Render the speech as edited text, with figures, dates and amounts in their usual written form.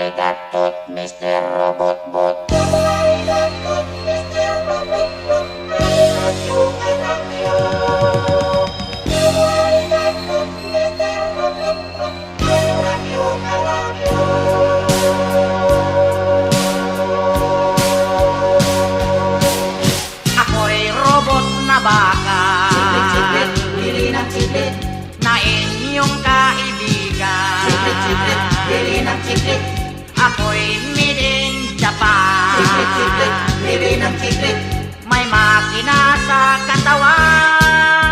Arigato, Mr. Robot Bot. Arigato, Mr. Robot Bot. I love you, I love you. Arigato, Mr. Robot Bot. I love you, I love you. Ako'y robot na baka, Chiclet, chiclet, bili ng chiclet. na inyong kaibigan. Chiclet, chiclet, bili ng chiclet. Ako'y made in Japan. Chiclet, chiclet, bili ng chiclet. May makina sa katawan.